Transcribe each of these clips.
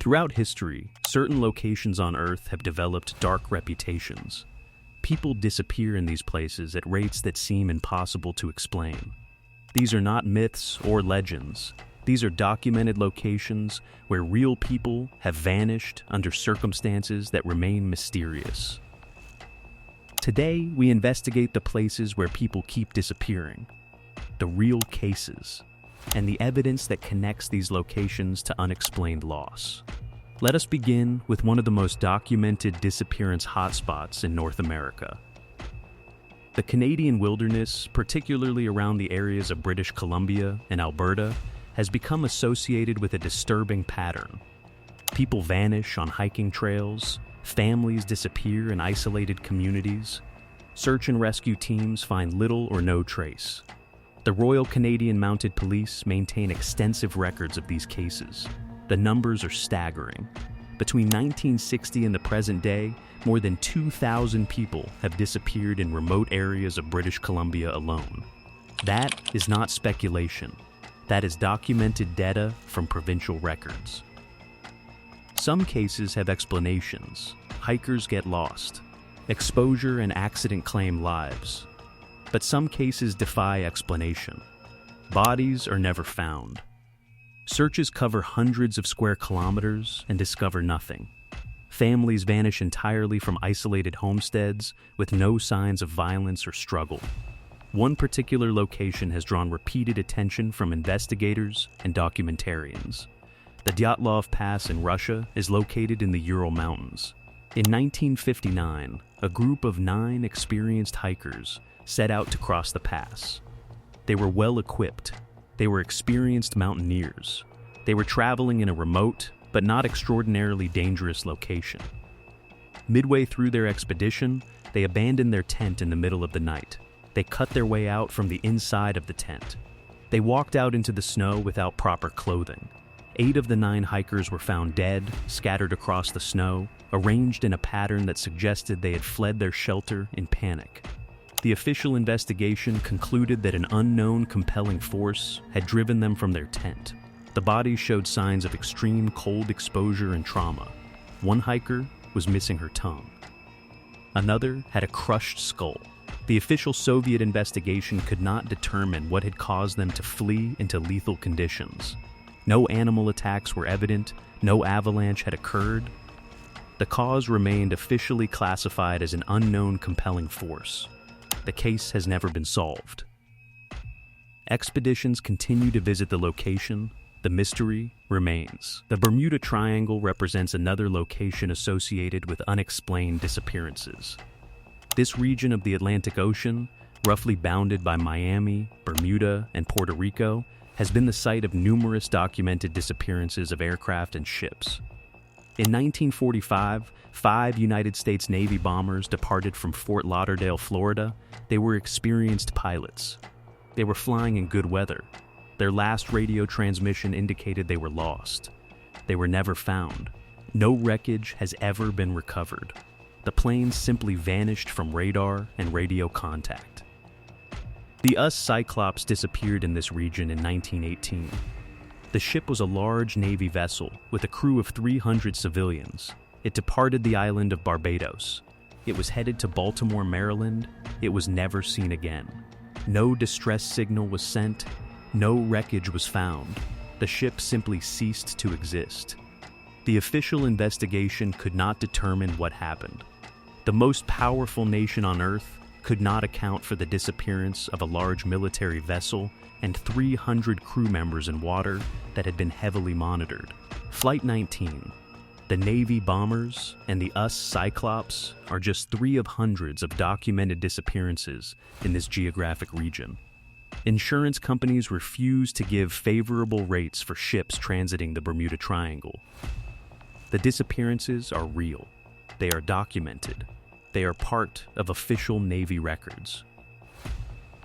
Throughout history, certain locations on Earth have developed dark reputations. People disappear in these places at rates that seem impossible to explain. These are not myths or legends. These are documented locations where real people have vanished under circumstances that remain mysterious. Today, we investigate the places where people keep disappearing, the real cases, and the evidence that connects these locations to unexplained loss. Let us begin with one of the most documented disappearance hotspots in North America. The Canadian wilderness, particularly around the areas of British Columbia and Alberta, has become associated with a disturbing pattern. People vanish on hiking trails, families disappear in isolated communities, search and rescue teams find little or no trace. The Royal Canadian Mounted Police maintain extensive records of these cases. The numbers are staggering. Between 1960 and the present day, more than 2,000 people have disappeared in remote areas of British Columbia alone. That is not speculation. That is documented data from provincial records. Some cases have explanations. Hikers get lost. Exposure and accident claim lives. But some cases defy explanation. Bodies are never found. Searches cover hundreds of square kilometers and discover nothing. Families vanish entirely from isolated homesteads with no signs of violence or struggle. One particular location has drawn repeated attention from investigators and documentarians. The Dyatlov Pass in Russia is located in the Ural Mountains. In 1959, a group of 9 experienced hikers set out to cross the pass. They were well equipped. They were experienced mountaineers. They were traveling in a remote, but not extraordinarily dangerous location. Midway through their expedition, they abandoned their tent in the middle of the night. They cut their way out from the inside of the tent. They walked out into the snow without proper clothing. 8 of the 9 hikers were found dead, scattered across the snow, arranged in a pattern that suggested they had fled their shelter in panic. The official investigation concluded that an unknown compelling force had driven them from their tent. The bodies showed signs of extreme cold exposure and trauma. One hiker was missing her tongue. Another had a crushed skull. The official Soviet investigation could not determine what had caused them to flee into lethal conditions. No animal attacks were evident, no avalanche had occurred. The cause remained officially classified as an unknown compelling force. The case has never been solved. Expeditions continue to visit the location. The mystery remains. The Bermuda Triangle represents another location associated with unexplained disappearances. This region of the Atlantic Ocean, roughly bounded by Miami, Bermuda, and Puerto Rico, has been the site of numerous documented disappearances of aircraft and ships. In 1945, 5 United States Navy bombers departed from Fort Lauderdale, Florida. They were experienced pilots. They were flying in good weather. Their last radio transmission indicated they were lost. They were never found. No wreckage has ever been recovered. The planes simply vanished from radar and radio contact. The US Cyclops disappeared in this region in 1918. The ship was a large Navy vessel with a crew of 300 civilians. It departed the island of Barbados. It was headed to Baltimore, Maryland. It was never seen again. No distress signal was sent. No wreckage was found. The ship simply ceased to exist. The official investigation could not determine what happened. The most powerful nation on Earth could not account for the disappearance of a large military vessel and 300 crew members in water that had been heavily monitored. Flight 19, the Navy bombers, and the US Cyclops are just 3 of hundreds of documented disappearances in this geographic region. Insurance companies refuse to give favorable rates for ships transiting the Bermuda Triangle. The disappearances are real. They are documented. They are part of official Navy records.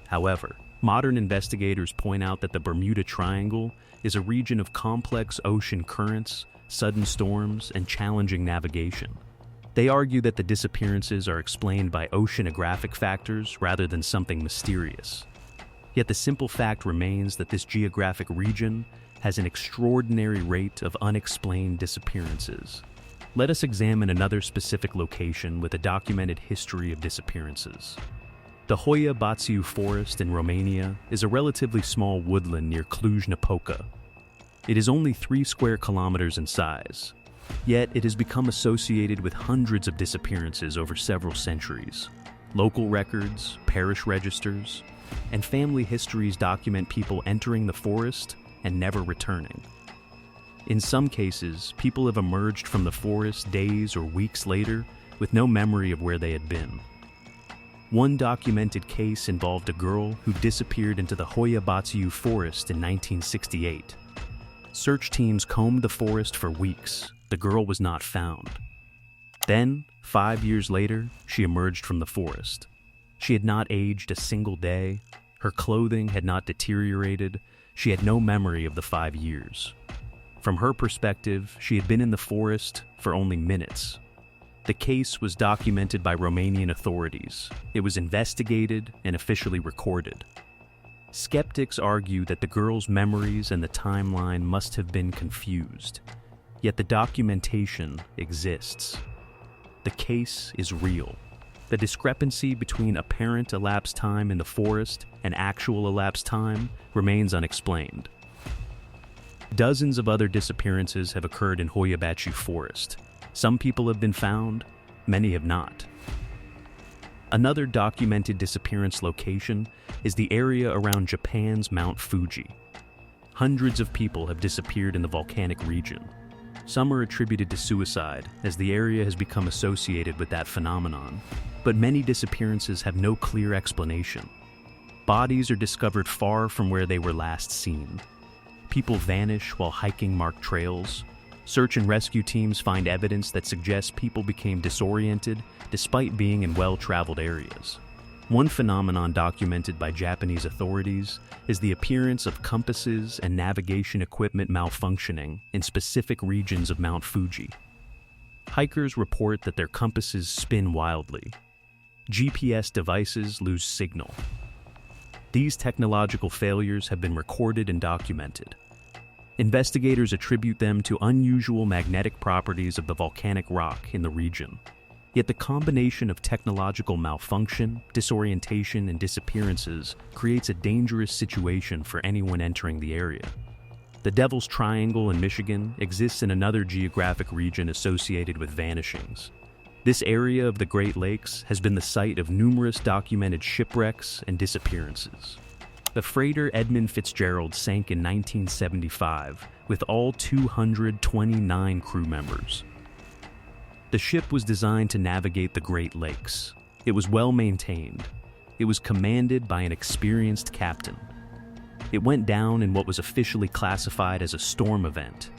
However, modern investigators point out that the Bermuda Triangle is a region of complex ocean currents, sudden storms, and challenging navigation. They argue that the disappearances are explained by oceanographic factors rather than something mysterious. Yet the simple fact remains that this geographic region has an extraordinary rate of unexplained disappearances. Let us examine another specific location with a documented history of disappearances. The Hoia Baciu Forest in Romania is a relatively small woodland near Cluj-Napoca. It is only 3 square kilometers in size, yet it has become associated with hundreds of disappearances over several centuries. Local records, parish registers, and family histories document people entering the forest and never returning. In some cases, people have emerged from the forest days or weeks later with no memory of where they had been. One documented case involved a girl who disappeared into the Hoia Baciu Forest in 1968. Search teams combed the forest for weeks. The girl was not found. Then, 5 years later, she emerged from the forest. She had not aged a single day. Her clothing had not deteriorated. She had no memory of the 5 years. From her perspective, she had been in the forest for only minutes. The case was documented by Romanian authorities. It was investigated and officially recorded. Skeptics argue that the girl's memories and the timeline must have been confused. Yet the documentation exists. The case is real. The discrepancy between apparent elapsed time in the forest and actual elapsed time remains unexplained. Dozens of other disappearances have occurred in Hoia Baciu Forest. Some people have been found, many have not. Another documented disappearance location is the area around Japan's Mount Fuji. Hundreds of people have disappeared in the volcanic region. Some are attributed to suicide, as the area has become associated with that phenomenon, but many disappearances have no clear explanation. Bodies are discovered far from where they were last seen. People vanish while hiking marked trails. Search and rescue teams find evidence that suggests people became disoriented despite being in well-traveled areas. One phenomenon documented by Japanese authorities is the appearance of compasses and navigation equipment malfunctioning in specific regions of Mount Fuji. Hikers report that their compasses spin wildly. GPS devices lose signal. These technological failures have been recorded and documented. Investigators attribute them to unusual magnetic properties of the volcanic rock in the region. Yet the combination of technological malfunction, disorientation, and disappearances creates a dangerous situation for anyone entering the area. The Devil's Triangle in Michigan exists in another geographic region associated with vanishings. This area of the Great Lakes has been the site of numerous documented shipwrecks and disappearances. The freighter Edmund Fitzgerald sank in 1975 with all 229 crew members. The ship was designed to navigate the Great Lakes. It was well maintained. It was commanded by an experienced captain. It went down in what was officially classified as a storm event,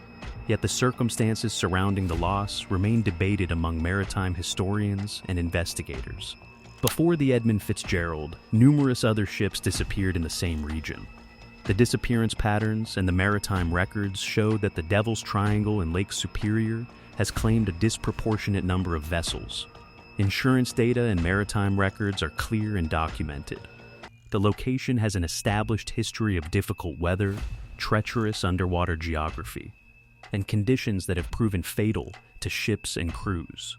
yet the circumstances surrounding the loss remain debated among maritime historians and investigators. Before the Edmund Fitzgerald, numerous other ships disappeared in the same region. The disappearance patterns and the maritime records show that the Devil's Triangle in Lake Superior has claimed a disproportionate number of vessels. Insurance data and maritime records are clear and documented. The location has an established history of difficult weather, treacherous underwater geography, and conditions that have proven fatal to ships and crews.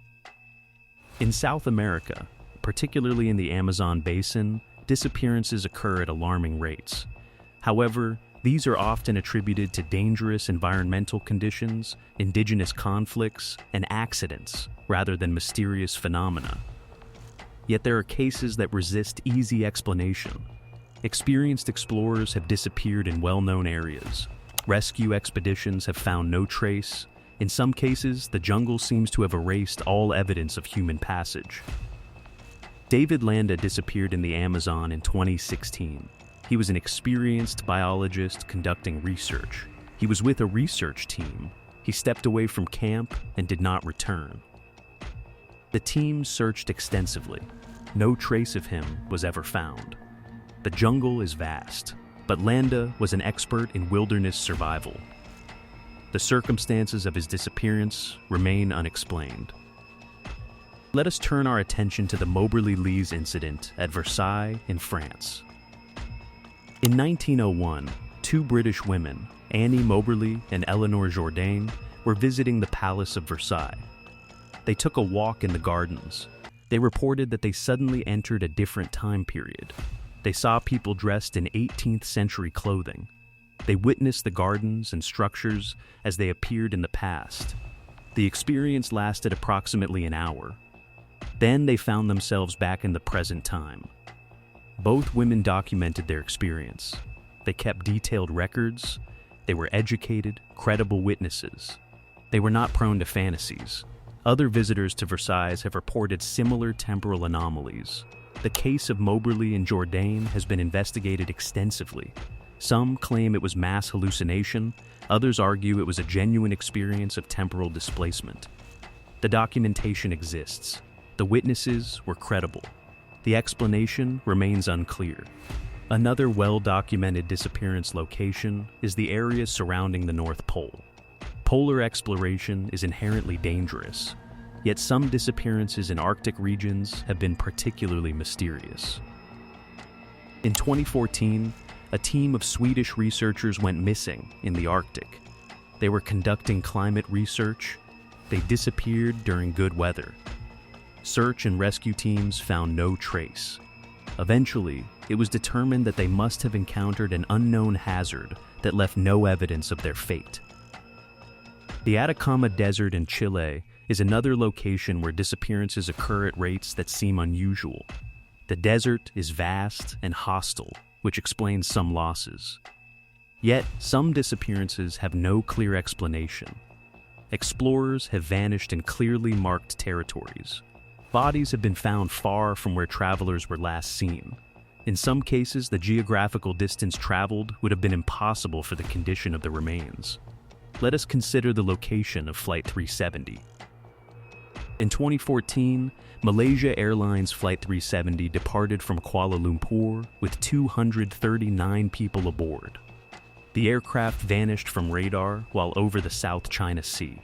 In South America, particularly in the Amazon basin, disappearances occur at alarming rates. However, these are often attributed to dangerous environmental conditions, indigenous conflicts, and accidents, rather than mysterious phenomena. Yet there are cases that resist easy explanation. Experienced explorers have disappeared in well-known areas. Rescue expeditions have found no trace. In some cases, the jungle seems to have erased all evidence of human passage. David Landa disappeared in the Amazon in 2016. He was an experienced biologist conducting research. He was with a research team. He stepped away from camp and did not return. The team searched extensively. No trace of him was ever found. The jungle is vast, but Landa was an expert in wilderness survival. The circumstances of his disappearance remain unexplained. Let us turn our attention to the Moberly-Jourdain incident at Versailles in France. In 1901, 2 British women, Annie Moberly and Jourdain, were visiting the Palace of Versailles. They took a walk in the gardens. They reported that they suddenly entered a different time period. They saw people dressed in 18th century clothing. They witnessed the gardens and structures as they appeared in the past. The experience lasted approximately an hour. Then they found themselves back in the present time. Both women documented their experience. They kept detailed records. They were educated, credible witnesses. They were not prone to fantasies. Other visitors to Versailles have reported similar temporal anomalies. The case of Moberly and Jourdain has been investigated extensively. Some claim it was mass hallucination. Others argue it was a genuine experience of temporal displacement. The documentation exists. The witnesses were credible. The explanation remains unclear. Another well-documented disappearance location is the area surrounding the North Pole. Polar exploration is inherently dangerous, yet some disappearances in Arctic regions have been particularly mysterious. In 2014, a team of Swedish researchers went missing in the Arctic. They were conducting climate research. They disappeared during good weather. Search and rescue teams found no trace. Eventually, it was determined that they must have encountered an unknown hazard that left no evidence of their fate. The Atacama Desert in Chile is another location where disappearances occur at rates that seem unusual. The desert is vast and hostile, which explains some losses. Yet, some disappearances have no clear explanation. Explorers have vanished in clearly marked territories. Bodies have been found far from where travelers were last seen. In some cases, the geographical distance traveled would have been impossible for the condition of the remains. Let us consider the location of Flight 370. In 2014, Malaysia Airlines Flight 370 departed from Kuala Lumpur with 239 people aboard. The aircraft vanished from radar while over the South China Sea.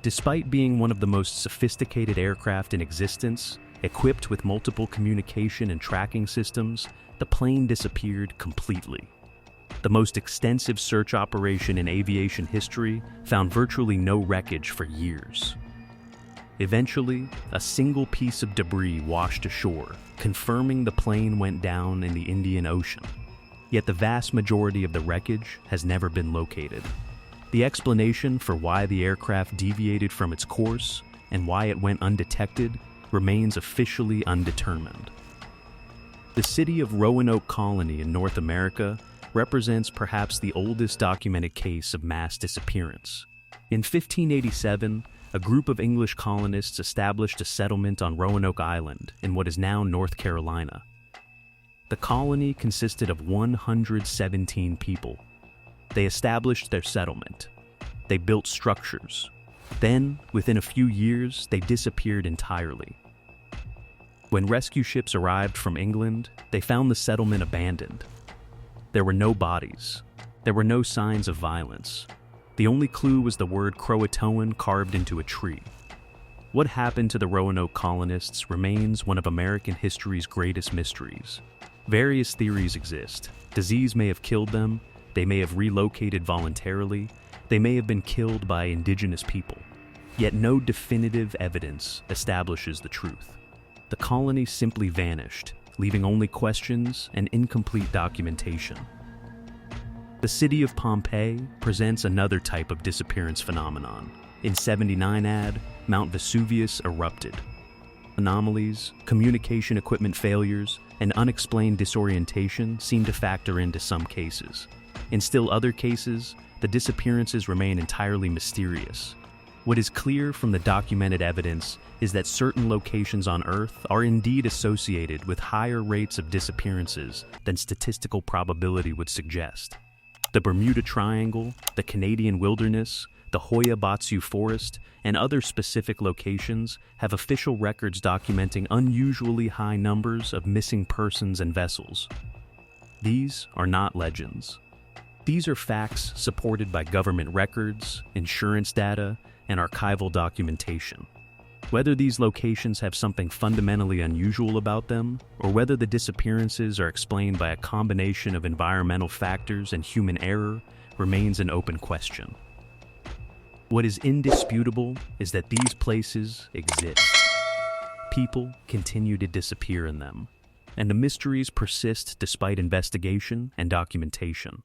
Despite being one of the most sophisticated aircraft in existence, equipped with multiple communication and tracking systems, the plane disappeared completely. The most extensive search operation in aviation history found virtually no wreckage for years. Eventually, a single piece of debris washed ashore, confirming the plane went down in the Indian Ocean. Yet the vast majority of the wreckage has never been located. The explanation for why the aircraft deviated from its course and why it went undetected remains officially undetermined. The city of Roanoke Colony in North America represents perhaps the oldest documented case of mass disappearance. In 1587, a group of English colonists established a settlement on Roanoke Island in what is now North Carolina. The colony consisted of 117 people. They established their settlement. They built structures. Then, within a few years, they disappeared entirely. When rescue ships arrived from England, they found the settlement abandoned. There were no bodies. There were no signs of violence. The only clue was the word Croatoan carved into a tree. What happened to the Roanoke colonists remains one of American history's greatest mysteries. Various theories exist. Disease may have killed them. They may have relocated voluntarily. They may have been killed by indigenous people. Yet no definitive evidence establishes the truth. The colony simply vanished, leaving only questions and incomplete documentation. The city of Pompeii presents another type of disappearance phenomenon. In 79 AD, Mount Vesuvius erupted. Anomalies, communication equipment failures, and unexplained disorientation seem to factor into some cases. In still other cases, the disappearances remain entirely mysterious. What is clear from the documented evidence is that certain locations on Earth are indeed associated with higher rates of disappearances than statistical probability would suggest. The Bermuda Triangle, the Canadian wilderness, the Hoia Baciu Forest, and other specific locations have official records documenting unusually high numbers of missing persons and vessels. These are not legends. These are facts supported by government records, insurance data, and archival documentation. Whether these locations have something fundamentally unusual about them, or whether the disappearances are explained by a combination of environmental factors and human error, remains an open question. What is indisputable is that these places exist. People continue to disappear in them, and the mysteries persist despite investigation and documentation.